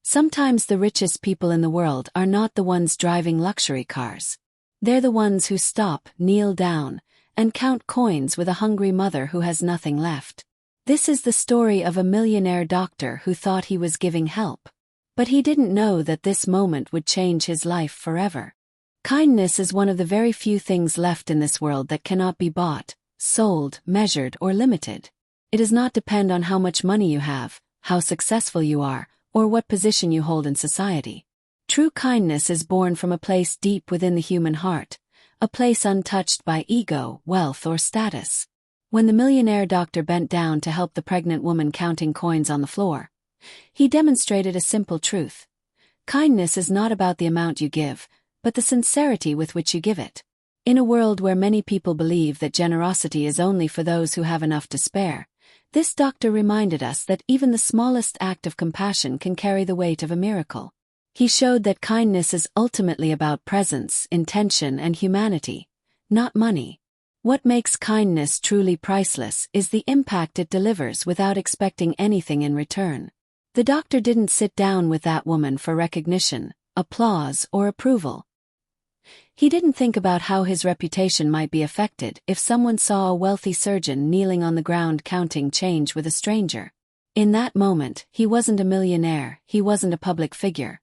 Sometimes the richest people in the world are not the ones driving luxury cars. They're the ones who stop, kneel down, and count coins with a hungry mother who has nothing left. This is the story of a millionaire doctor who thought he was giving help. But he didn't know that this moment would change his life forever. Kindness is one of the very few things left in this world that cannot be bought, sold, measured, or limited. It does not depend on how much money you have, how successful you are, or what position you hold in society. True kindness is born from a place deep within the human heart, a place untouched by ego, wealth, or status. When the millionaire doctor bent down to help the pregnant woman counting coins on the floor, he demonstrated a simple truth. Kindness is not about the amount you give, but the sincerity with which you give it. In a world where many people believe that generosity is only for those who have enough to spare, this doctor reminded us that even the smallest act of compassion can carry the weight of a miracle. He showed that kindness is ultimately about presence, intention, and humanity, not money. What makes kindness truly priceless is the impact it delivers without expecting anything in return. The doctor didn't sit down with that woman for recognition, applause, or approval. He didn't think about how his reputation might be affected if someone saw a wealthy surgeon kneeling on the ground counting change with a stranger. In that moment, he wasn't a millionaire, he wasn't a public figure.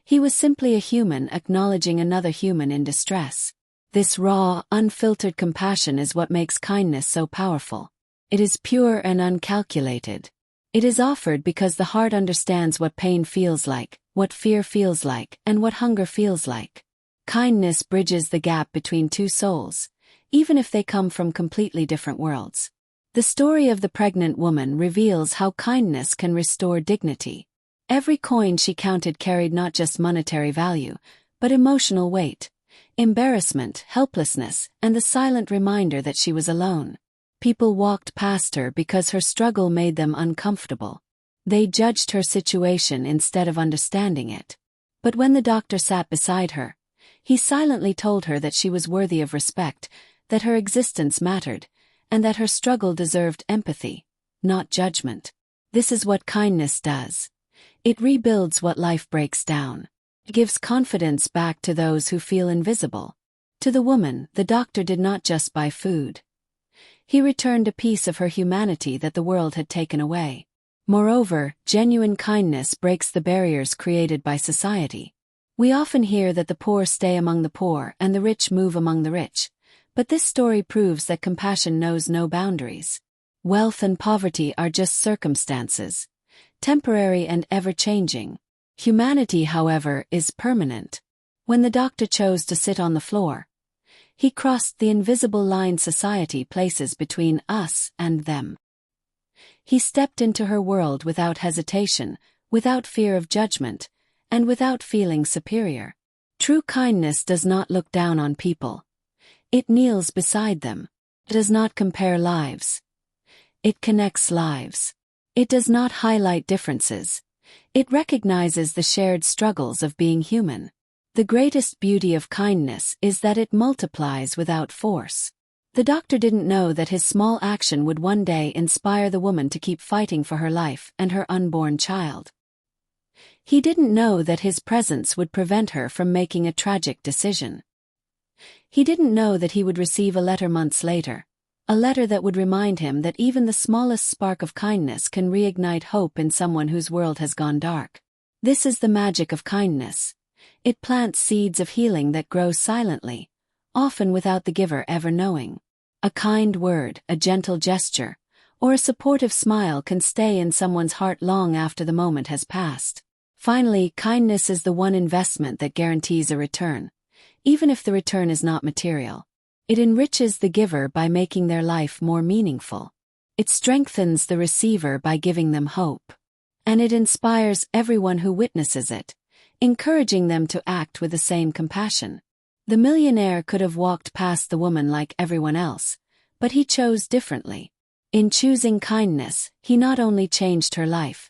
He was simply a human acknowledging another human in distress. This raw, unfiltered compassion is what makes kindness so powerful. It is pure and uncalculated. It is offered because the heart understands what pain feels like, what fear feels like, and what hunger feels like. Kindness bridges the gap between two souls, even if they come from completely different worlds. The story of the pregnant woman reveals how kindness can restore dignity. Every coin she counted carried not just monetary value, but emotional weight, embarrassment, helplessness, and the silent reminder that she was alone. People walked past her because her struggle made them uncomfortable. They judged her situation instead of understanding it. But when the doctor sat beside her, he silently told her that she was worthy of respect, that her existence mattered, and that her struggle deserved empathy, not judgment. This is what kindness does. It rebuilds what life breaks down. It gives confidence back to those who feel invisible. To the woman, the doctor did not just buy food. He returned a piece of her humanity that the world had taken away. Moreover, genuine kindness breaks the barriers created by society. We often hear that the poor stay among the poor and the rich move among the rich, but this story proves that compassion knows no boundaries. Wealth and poverty are just circumstances, temporary and ever-changing. Humanity, however, is permanent. When the doctor chose to sit on the floor, he crossed the invisible line society places between us and them. He stepped into her world without hesitation, without fear of judgment, and without feeling superior. True kindness does not look down on people. It kneels beside them. It does not compare lives. It connects lives. It does not highlight differences. It recognizes the shared struggles of being human. The greatest beauty of kindness is that it multiplies without force. The doctor didn't know that his small action would one day inspire the woman to keep fighting for her life and her unborn child. He didn't know that his presence would prevent her from making a tragic decision. He didn't know that he would receive a letter months later, a letter that would remind him that even the smallest spark of kindness can reignite hope in someone whose world has gone dark. This is the magic of kindness. It plants seeds of healing that grow silently, often without the giver ever knowing. A kind word, a gentle gesture, or a supportive smile can stay in someone's heart long after the moment has passed. Finally, kindness is the one investment that guarantees a return, even if the return is not material. It enriches the giver by making their life more meaningful. It strengthens the receiver by giving them hope. And it inspires everyone who witnesses it, encouraging them to act with the same compassion. The millionaire could have walked past the woman like everyone else, but he chose differently. In choosing kindness, he not only changed her life,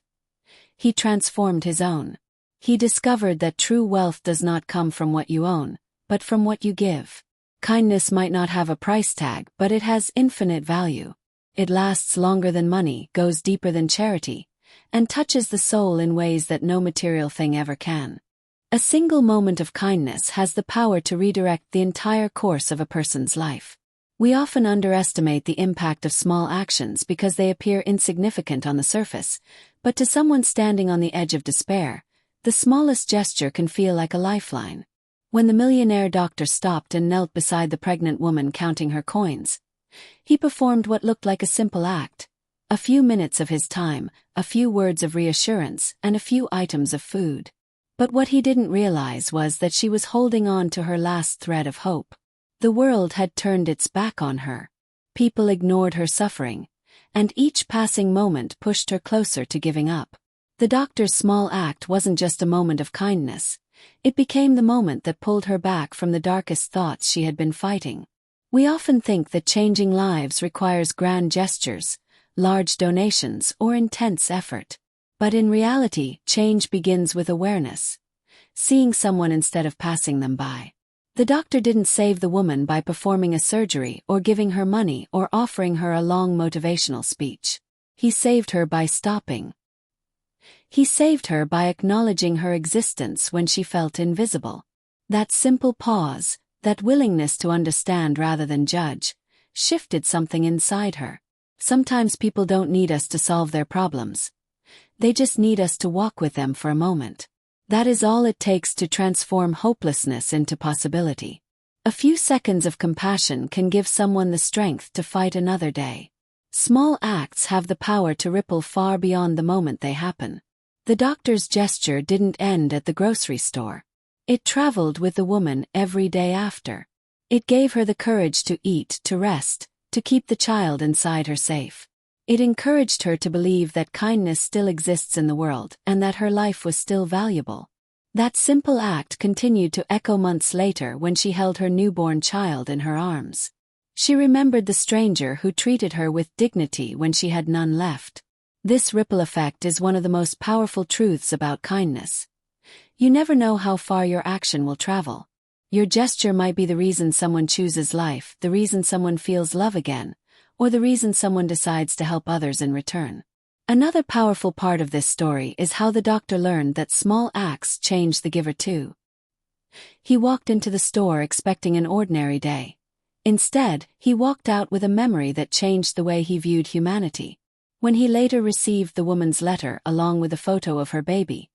he transformed his own. He discovered that true wealth does not come from what you own, but from what you give. Kindness might not have a price tag, but it has infinite value. It lasts longer than money, goes deeper than charity, and touches the soul in ways that no material thing ever can. A single moment of kindness has the power to redirect the entire course of a person's life. We often underestimate the impact of small actions because they appear insignificant on the surface, but to someone standing on the edge of despair, the smallest gesture can feel like a lifeline. When the millionaire doctor stopped and knelt beside the pregnant woman counting her coins, he performed what looked like a simple act: a few minutes of his time, a few words of reassurance, and a few items of food. But what he didn't realize was that she was holding on to her last thread of hope. The world had turned its back on her. People ignored her suffering, and each passing moment pushed her closer to giving up. The doctor's small act wasn't just a moment of kindness. It became the moment that pulled her back from the darkest thoughts she had been fighting. We often think that changing lives requires grand gestures, large donations, or intense effort. But in reality, change begins with awareness. Seeing someone instead of passing them by. The doctor didn't save the woman by performing a surgery or giving her money or offering her a long motivational speech. He saved her by stopping. He saved her by acknowledging her existence when she felt invisible. That simple pause, that willingness to understand rather than judge, shifted something inside her. Sometimes people don't need us to solve their problems. They just need us to walk with them for a moment. That is all it takes to transform hopelessness into possibility. A few seconds of compassion can give someone the strength to fight another day. Small acts have the power to ripple far beyond the moment they happen. The doctor's gesture didn't end at the grocery store. It traveled with the woman every day after. It gave her the courage to eat, to rest, to keep the child inside her safe. It encouraged her to believe that kindness still exists in the world and that her life was still valuable. That simple act continued to echo months later when she held her newborn child in her arms. She remembered the stranger who treated her with dignity when she had none left. This ripple effect is one of the most powerful truths about kindness. You never know how far your action will travel. Your gesture might be the reason someone chooses life, the reason someone feels love again, or the reason someone decides to help others in return. Another powerful part of this story is how the doctor learned that small acts change the giver too. He walked into the store expecting an ordinary day. Instead, he walked out with a memory that changed the way he viewed humanity. When he later received the woman's letter along with a photo of her baby,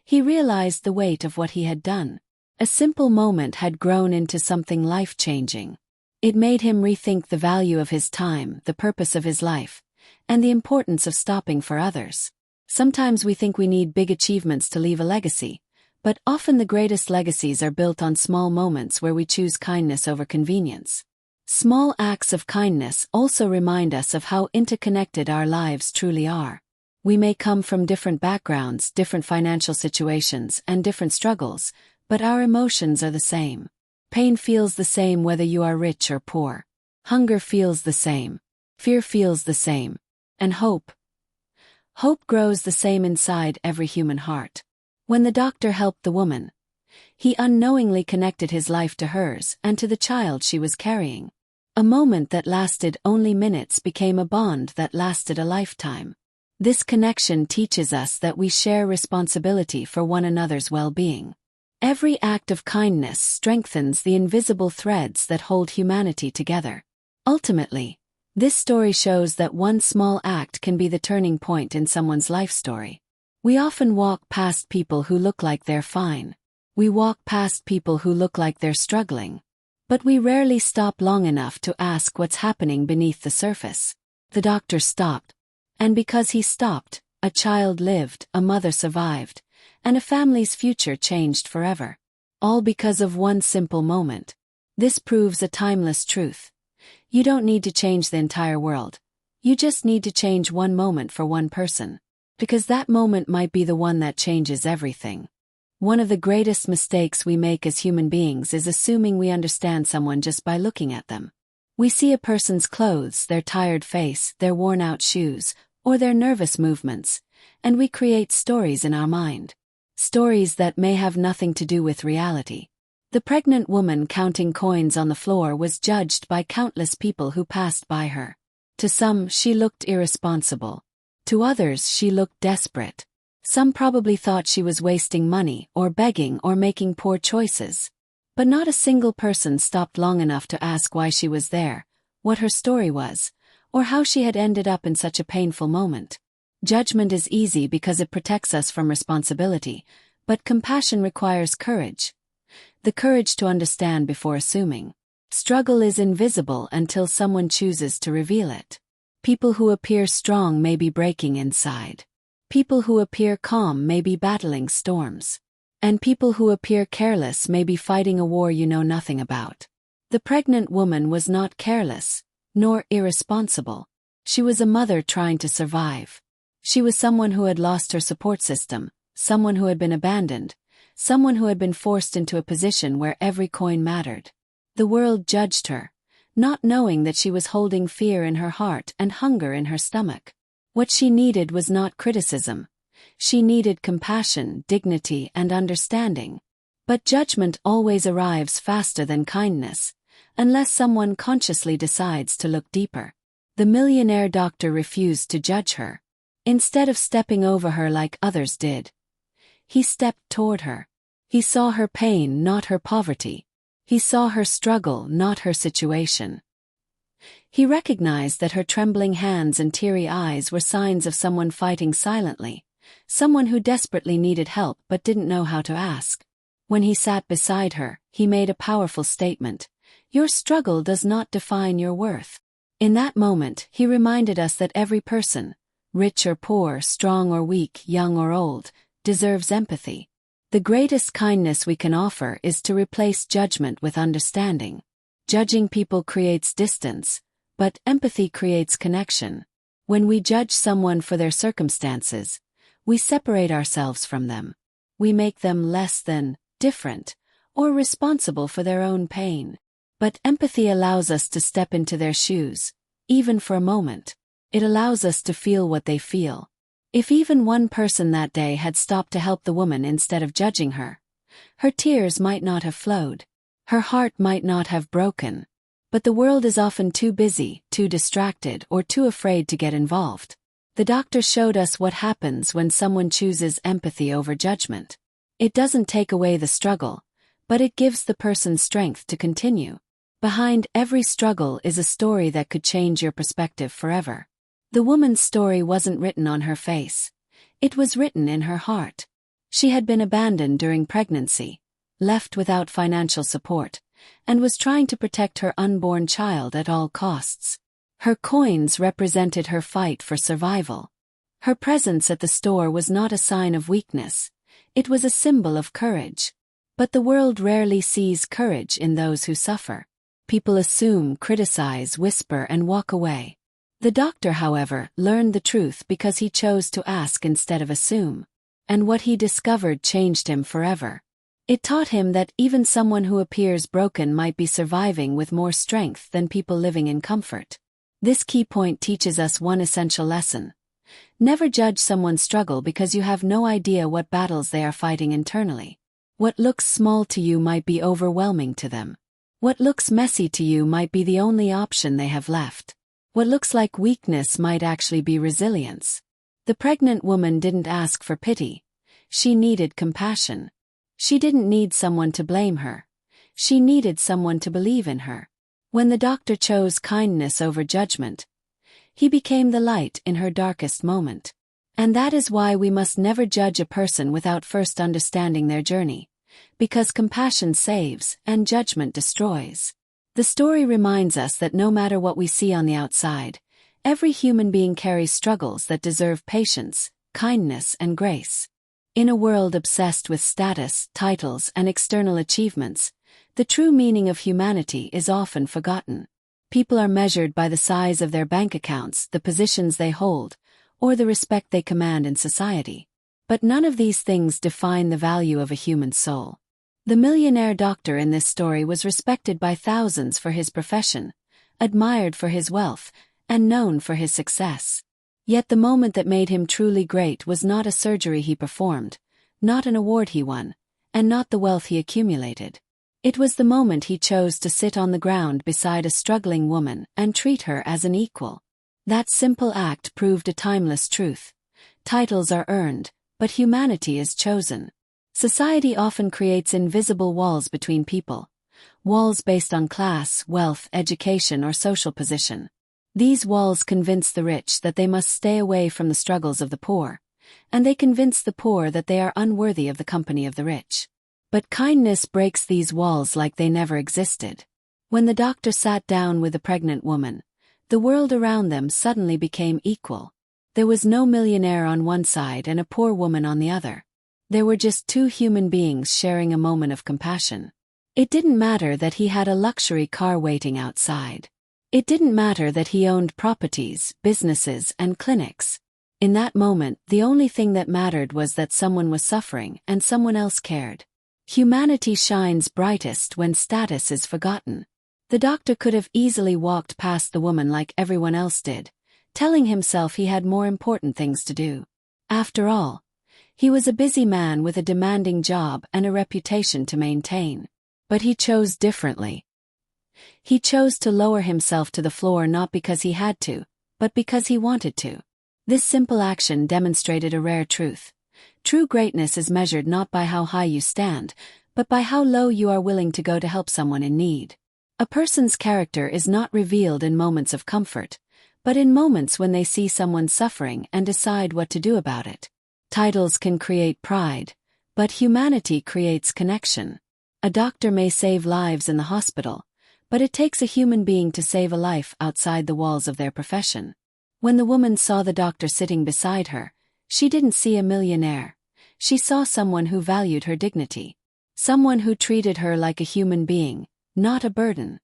he realized the weight of what he had done. A simple moment had grown into something life-changing. It made him rethink the value of his time, the purpose of his life, and the importance of stopping for others. Sometimes we think we need big achievements to leave a legacy, but often the greatest legacies are built on small moments where we choose kindness over convenience. Small acts of kindness also remind us of how interconnected our lives truly are. We may come from different backgrounds, different financial situations, and different struggles, but our emotions are the same. Pain feels the same whether you are rich or poor. Hunger feels the same. Fear feels the same. And hope grows the same inside every human heart. When the doctor helped the woman, he unknowingly connected his life to hers and to the child she was carrying. A moment that lasted only minutes became a bond that lasted a lifetime. This connection teaches us that we share responsibility for one another's well-being. Every act of kindness strengthens the invisible threads that hold humanity together. Ultimately, this story shows that one small act can be the turning point in someone's life story. We often walk past people who look like they're fine. We walk past people who look like they're struggling. But we rarely stop long enough to ask what's happening beneath the surface. The doctor stopped. And because he stopped, a child lived, a mother survived, and a family's future changed forever. All because of one simple moment. This proves a timeless truth. You don't need to change the entire world. You just need to change one moment for one person. Because that moment might be the one that changes everything. One of the greatest mistakes we make as human beings is assuming we understand someone just by looking at them. We see a person's clothes, their tired face, their worn-out shoes, or their nervous movements, and we create stories in our mind. Stories that may have nothing to do with reality. The pregnant woman counting coins on the floor was judged by countless people who passed by her. To some, she looked irresponsible. To others she looked desperate. Some probably thought she was wasting money or begging or making poor choices. But not a single person stopped long enough to ask why she was there, what her story was, or how she had ended up in such a painful moment. Judgment is easy because it protects us from responsibility, but compassion requires courage. The courage to understand before assuming. Struggle is invisible until someone chooses to reveal it. People who appear strong may be breaking inside. People who appear calm may be battling storms. And people who appear careless may be fighting a war you know nothing about. The pregnant woman was not careless, nor irresponsible. She was a mother trying to survive. She was someone who had lost her support system, someone who had been abandoned, someone who had been forced into a position where every coin mattered. The world judged her, not knowing that she was holding fear in her heart and hunger in her stomach. What she needed was not criticism. She needed compassion, dignity, and understanding. But judgment always arrives faster than kindness, unless someone consciously decides to look deeper. The millionaire doctor refused to judge her. Instead of stepping over her like others did, he stepped toward her. He saw her pain, not her poverty. He saw her struggle, not her situation. He recognized that her trembling hands and teary eyes were signs of someone fighting silently, someone who desperately needed help but didn't know how to ask. When he sat beside her, he made a powerful statement. Your struggle does not define your worth. In that moment, he reminded us that every person, rich or poor, strong or weak, young or old, deserves empathy. The greatest kindness we can offer is to replace judgment with understanding. Judging people creates distance, but empathy creates connection. When we judge someone for their circumstances, we separate ourselves from them. We make them less than, different, or responsible for their own pain. But empathy allows us to step into their shoes, even for a moment. It allows us to feel what they feel. If even one person that day had stopped to help the woman instead of judging her, her tears might not have flowed. Her heart might not have broken. But the world is often too busy, too distracted, or too afraid to get involved. The doctor showed us what happens when someone chooses empathy over judgment. It doesn't take away the struggle, but it gives the person strength to continue. Behind every struggle is a story that could change your perspective forever. The woman's story wasn't written on her face. It was written in her heart. She had been abandoned during pregnancy, left without financial support, and was trying to protect her unborn child at all costs. Her coins represented her fight for survival. Her presence at the store was not a sign of weakness. It was a symbol of courage. But the world rarely sees courage in those who suffer. People assume, criticize, whisper, and walk away. The doctor, however, learned the truth because he chose to ask instead of assume. And what he discovered changed him forever. It taught him that even someone who appears broken might be surviving with more strength than people living in comfort. This key point teaches us one essential lesson. Never judge someone's struggle because you have no idea what battles they are fighting internally. What looks small to you might be overwhelming to them. What looks messy to you might be the only option they have left. What looks like weakness might actually be resilience. The pregnant woman didn't ask for pity. She needed compassion. She didn't need someone to blame her. She needed someone to believe in her. When the doctor chose kindness over judgment, he became the light in her darkest moment. And that is why we must never judge a person without first understanding their journey. Because compassion saves and judgment destroys. The story reminds us that no matter what we see on the outside, every human being carries struggles that deserve patience, kindness, and grace. In a world obsessed with status, titles, and external achievements, the true meaning of humanity is often forgotten. People are measured by the size of their bank accounts, the positions they hold, or the respect they command in society. But none of these things define the value of a human soul. The millionaire doctor in this story was respected by thousands for his profession, admired for his wealth, and known for his success. Yet the moment that made him truly great was not a surgery he performed, not an award he won, and not the wealth he accumulated. It was the moment he chose to sit on the ground beside a struggling woman and treat her as an equal. That simple act proved a timeless truth. Titles are earned, but humanity is chosen. Society often creates invisible walls between people. Walls based on class, wealth, education, or social position. These walls convince the rich that they must stay away from the struggles of the poor, and they convince the poor that they are unworthy of the company of the rich. But kindness breaks these walls like they never existed. When the doctor sat down with the pregnant woman, the world around them suddenly became equal. There was no millionaire on one side and a poor woman on the other. There were just two human beings sharing a moment of compassion. It didn't matter that he had a luxury car waiting outside. It didn't matter that he owned properties, businesses, and clinics. In that moment, the only thing that mattered was that someone was suffering and someone else cared. Humanity shines brightest when status is forgotten. The doctor could have easily walked past the woman like everyone else did, telling himself he had more important things to do. After all, he was a busy man with a demanding job and a reputation to maintain. But he chose differently. He chose to lower himself to the floor not because he had to, but because he wanted to. This simple action demonstrated a rare truth. True greatness is measured not by how high you stand, but by how low you are willing to go to help someone in need. A person's character is not revealed in moments of comfort, but in moments when they see someone suffering and decide what to do about it. Titles can create pride, but humanity creates connection. A doctor may save lives in the hospital, but it takes a human being to save a life outside the walls of their profession. When the woman saw the doctor sitting beside her, she didn't see a millionaire. She saw someone who valued her dignity. Someone who treated her like a human being, not a burden.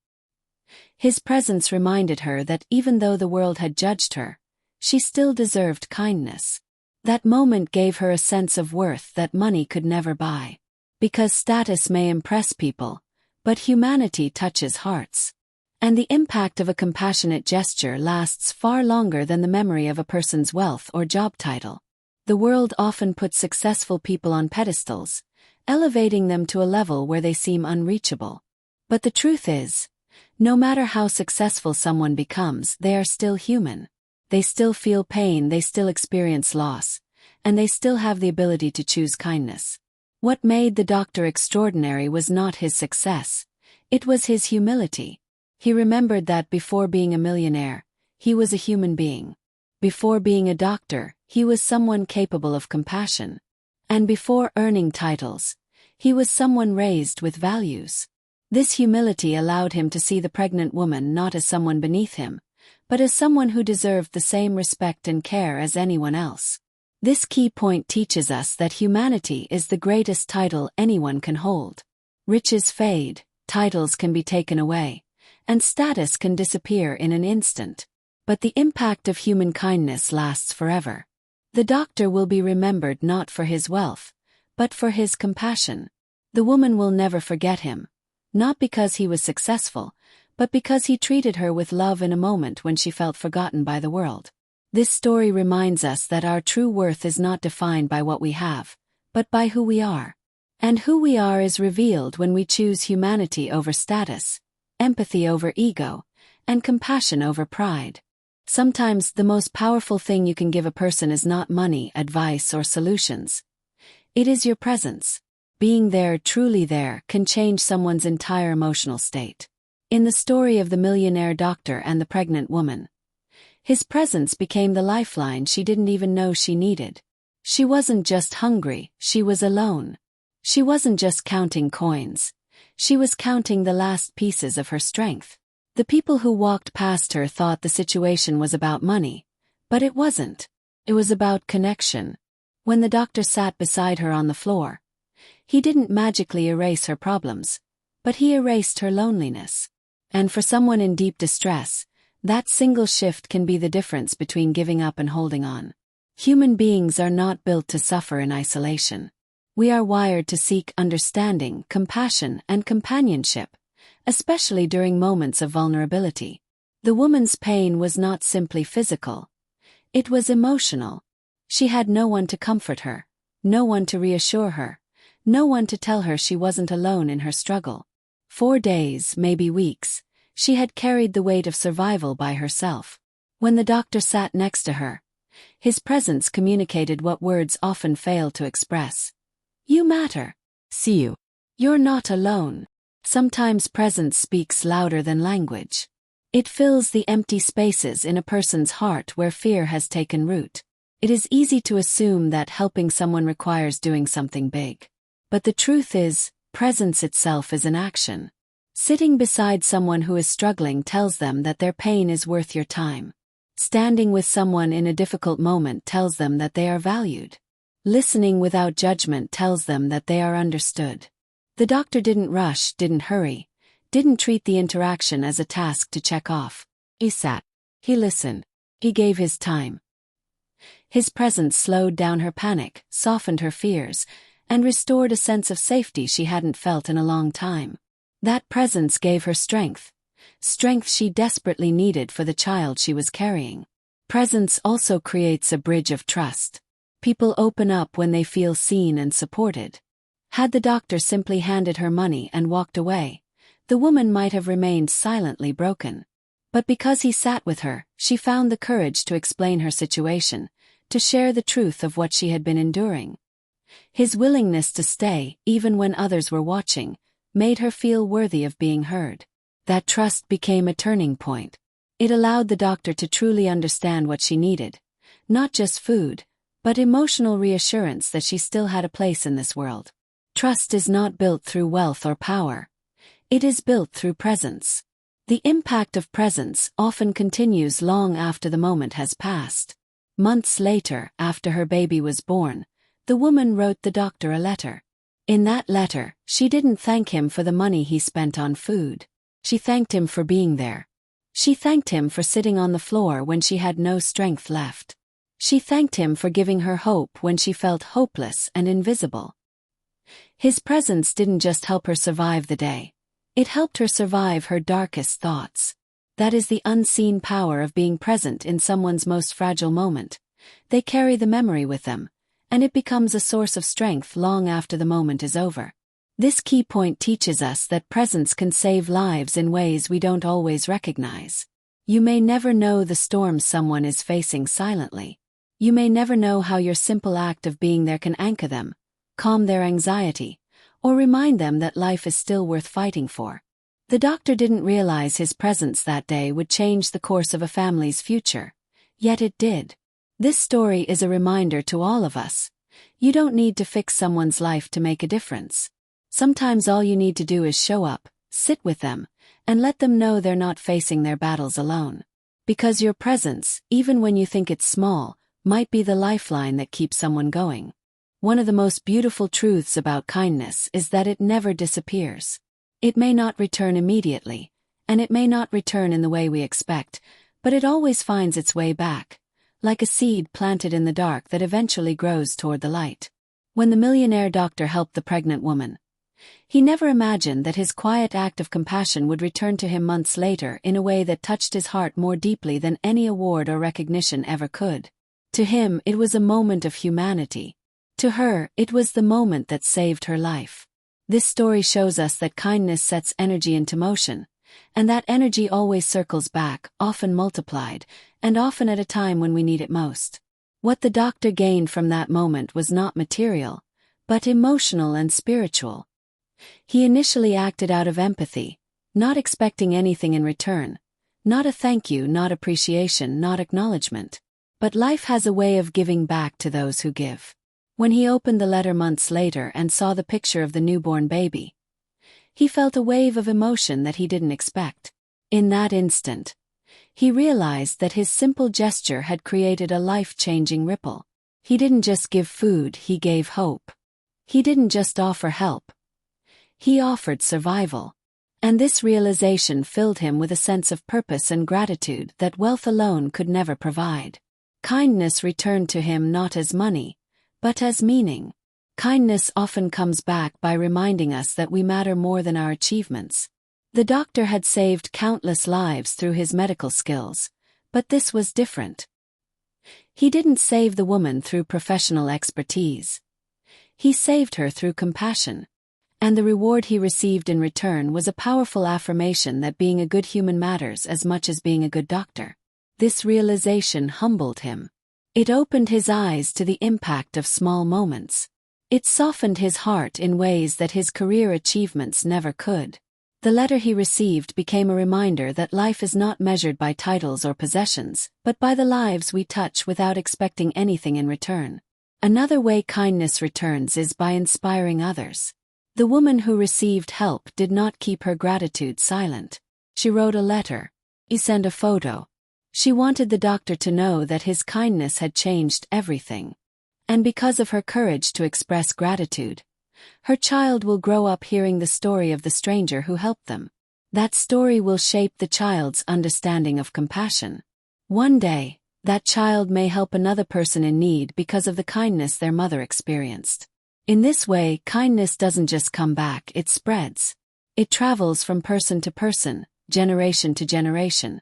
His presence reminded her that even though the world had judged her, she still deserved kindness. That moment gave her a sense of worth that money could never buy. Because status may impress people, but humanity touches hearts. And the impact of a compassionate gesture lasts far longer than the memory of a person's wealth or job title. The world often puts successful people on pedestals, elevating them to a level where they seem unreachable. But the truth is, no matter how successful someone becomes, they are still human. They still feel pain, they still experience loss, and they still have the ability to choose kindness. What made the doctor extraordinary was not his success, it was his humility. He remembered that before being a millionaire, he was a human being. Before being a doctor, he was someone capable of compassion. And before earning titles, he was someone raised with values. This humility allowed him to see the pregnant woman not as someone beneath him, but as someone who deserved the same respect and care as anyone else. This key point teaches us that humanity is the greatest title anyone can hold. Riches fade, titles can be taken away, and status can disappear in an instant. But the impact of human kindness lasts forever. The doctor will be remembered not for his wealth, but for his compassion. The woman will never forget him, not because he was successful, but because he treated her with love in a moment when she felt forgotten by the world. This story reminds us that our true worth is not defined by what we have, but by who we are. And who we are is revealed when we choose humanity over status, empathy over ego, and compassion over pride. Sometimes the most powerful thing you can give a person is not money, advice, or solutions. It is your presence. Being there, truly there, can change someone's entire emotional state. In the story of the millionaire doctor and the pregnant woman, his presence became the lifeline she didn't even know she needed. She wasn't just hungry, she was alone. She wasn't just counting coins. She was counting the last pieces of her strength. The people who walked past her thought the situation was about money, but it wasn't. It was about connection. When the doctor sat beside her on the floor, he didn't magically erase her problems, but he erased her loneliness. And for someone in deep distress, that single shift can be the difference between giving up and holding on. Human beings are not built to suffer in isolation. We are wired to seek understanding, compassion, and companionship, especially during moments of vulnerability. The woman's pain was not simply physical. It was emotional. She had no one to comfort her, no one to reassure her, no one to tell her she wasn't alone in her struggle. 4 days, maybe weeks, she had carried the weight of survival by herself. When the doctor sat next to her, his presence communicated what words often fail to express. You matter. See you. You're not alone. Sometimes presence speaks louder than language. It fills the empty spaces in a person's heart where fear has taken root. It is easy to assume that helping someone requires doing something big. But the truth is, presence itself is an action. Sitting beside someone who is struggling tells them that their pain is worth your time. Standing with someone in a difficult moment tells them that they are valued. Listening without judgment tells them that they are understood. The doctor didn't rush, didn't hurry, didn't treat the interaction as a task to check off. He sat. He listened. He gave his time. His presence slowed down her panic, softened her fears, and restored a sense of safety she hadn't felt in a long time. That presence gave her strength. Strength she desperately needed for the child she was carrying. Presence also creates a bridge of trust. People open up when they feel seen and supported. Had the doctor simply handed her money and walked away, the woman might have remained silently broken. But because he sat with her, she found the courage to explain her situation, to share the truth of what she had been enduring. His willingness to stay, even when others were watching, made her feel worthy of being heard. That trust became a turning point. It allowed the doctor to truly understand what she needed. Not just food, but emotional reassurance that she still had a place in this world. Trust is not built through wealth or power. It is built through presence. The impact of presence often continues long after the moment has passed. Months later, after her baby was born, the woman wrote the doctor a letter. In that letter, she didn't thank him for the money he spent on food. She thanked him for being there. She thanked him for sitting on the floor when she had no strength left. She thanked him for giving her hope when she felt hopeless and invisible. His presence didn't just help her survive the day. It helped her survive her darkest thoughts. That is the unseen power of being present in someone's most fragile moment. They carry the memory with them, and it becomes a source of strength long after the moment is over. This key point teaches us that presence can save lives in ways we don't always recognize. You may never know the storms someone is facing silently. You may never know how your simple act of being there can anchor them, calm their anxiety, or remind them that life is still worth fighting for. The doctor didn't realize his presence that day would change the course of a family's future, yet it did. This story is a reminder to all of us. You don't need to fix someone's life to make a difference. Sometimes all you need to do is show up, sit with them, and let them know they're not facing their battles alone. Because your presence, even when you think it's small, might be the lifeline that keeps someone going. One of the most beautiful truths about kindness is that it never disappears. It may not return immediately, and it may not return in the way we expect, but it always finds its way back, like a seed planted in the dark that eventually grows toward the light. When the millionaire doctor helped the pregnant woman, he never imagined that his quiet act of compassion would return to him months later in a way that touched his heart more deeply than any award or recognition ever could. To him, it was a moment of humanity. To her, it was the moment that saved her life. This story shows us that kindness sets energy into motion, and that energy always circles back, often multiplied, and often at a time when we need it most. What the doctor gained from that moment was not material, but emotional and spiritual. He initially acted out of empathy, not expecting anything in return, not a thank you, not appreciation, not acknowledgement. But life has a way of giving back to those who give. When he opened the letter months later and saw the picture of the newborn baby, he felt a wave of emotion that he didn't expect. In that instant, he realized that his simple gesture had created a life-changing ripple. He didn't just give food, he gave hope. He didn't just offer help. He offered survival. And this realization filled him with a sense of purpose and gratitude that wealth alone could never provide. Kindness returned to him not as money, but as meaning. Kindness often comes back by reminding us that we matter more than our achievements. The doctor had saved countless lives through his medical skills, but this was different. He didn't save the woman through professional expertise. He saved her through compassion. And the reward he received in return was a powerful affirmation that being a good human matters as much as being a good doctor. This realization humbled him. It opened his eyes to the impact of small moments. It softened his heart in ways that his career achievements never could. The letter he received became a reminder that life is not measured by titles or possessions, but by the lives we touch without expecting anything in return. Another way kindness returns is by inspiring others. The woman who received help did not keep her gratitude silent. She wrote a letter. She sent a photo. She wanted the doctor to know that his kindness had changed everything. And because of her courage to express gratitude, her child will grow up hearing the story of the stranger who helped them. That story will shape the child's understanding of compassion. One day, that child may help another person in need because of the kindness their mother experienced. In this way, kindness doesn't just come back, it spreads. It travels from person to person, generation to generation,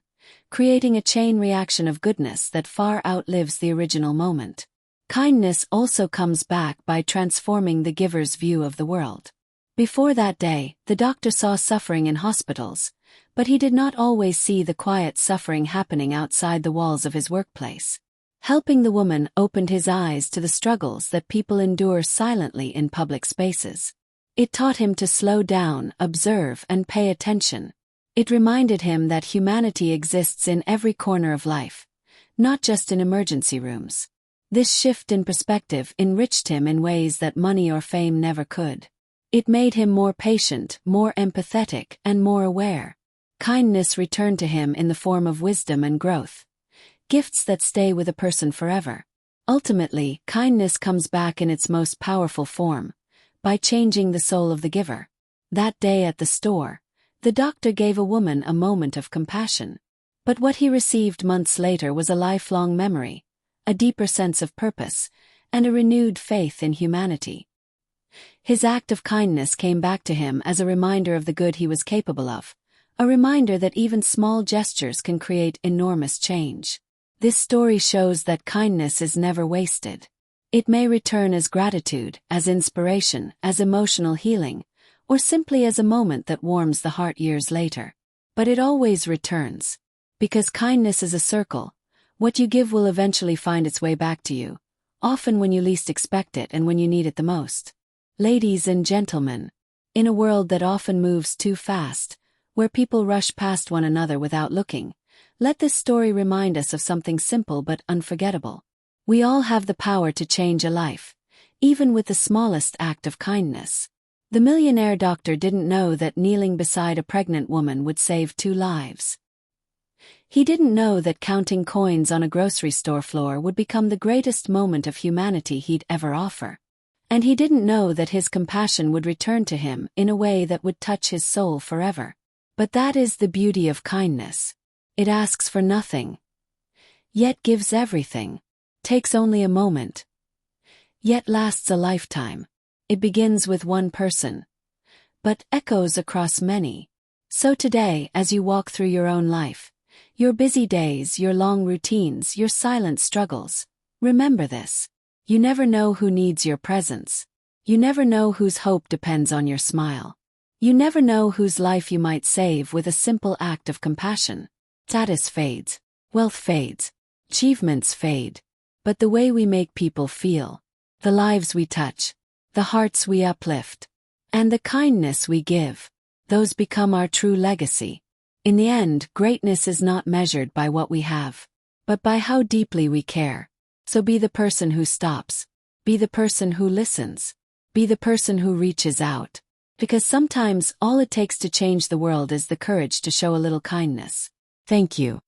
creating a chain reaction of goodness that far outlives the original moment. Kindness also comes back by transforming the giver's view of the world. Before that day, the doctor saw suffering in hospitals, but he did not always see the quiet suffering happening outside the walls of his workplace. Helping the woman opened his eyes to the struggles that people endure silently in public spaces. It taught him to slow down, observe, and pay attention. It reminded him that humanity exists in every corner of life, not just in emergency rooms. This shift in perspective enriched him in ways that money or fame never could. It made him more patient, more empathetic, and more aware. Kindness returned to him in the form of wisdom and growth, gifts that stay with a person forever. Ultimately, kindness comes back in its most powerful form, by changing the soul of the giver. That day at the store, the doctor gave a woman a moment of compassion. But what he received months later was a lifelong memory, a deeper sense of purpose, and a renewed faith in humanity. His act of kindness came back to him as a reminder of the good he was capable of, a reminder that even small gestures can create enormous change. This story shows that kindness is never wasted. It may return as gratitude, as inspiration, as emotional healing, or simply as a moment that warms the heart years later. But it always returns. Because kindness is a circle, what you give will eventually find its way back to you, often when you least expect it and when you need it the most. Ladies and gentlemen, in a world that often moves too fast, where people rush past one another without looking, let this story remind us of something simple but unforgettable. We all have the power to change a life, even with the smallest act of kindness. The millionaire doctor didn't know that kneeling beside a pregnant woman would save 2 lives. He didn't know that counting coins on a grocery store floor would become the greatest moment of humanity he'd ever offer. And he didn't know that his compassion would return to him in a way that would touch his soul forever. But that is the beauty of kindness. It asks for nothing, yet gives everything, takes only a moment, yet lasts a lifetime. It begins with one person, but echoes across many. So today, as you walk through your own life, your busy days, your long routines, your silent struggles, remember this. You never know who needs your presence. You never know whose hope depends on your smile. You never know whose life you might save with a simple act of compassion. Status fades, wealth fades, achievements fade, but the way we make people feel, the lives we touch, the hearts we uplift, and the kindness we give, those become our true legacy. In the end, greatness is not measured by what we have, but by how deeply we care. So be the person who stops, be the person who listens, be the person who reaches out. Because sometimes all it takes to change the world is the courage to show a little kindness. Thank you.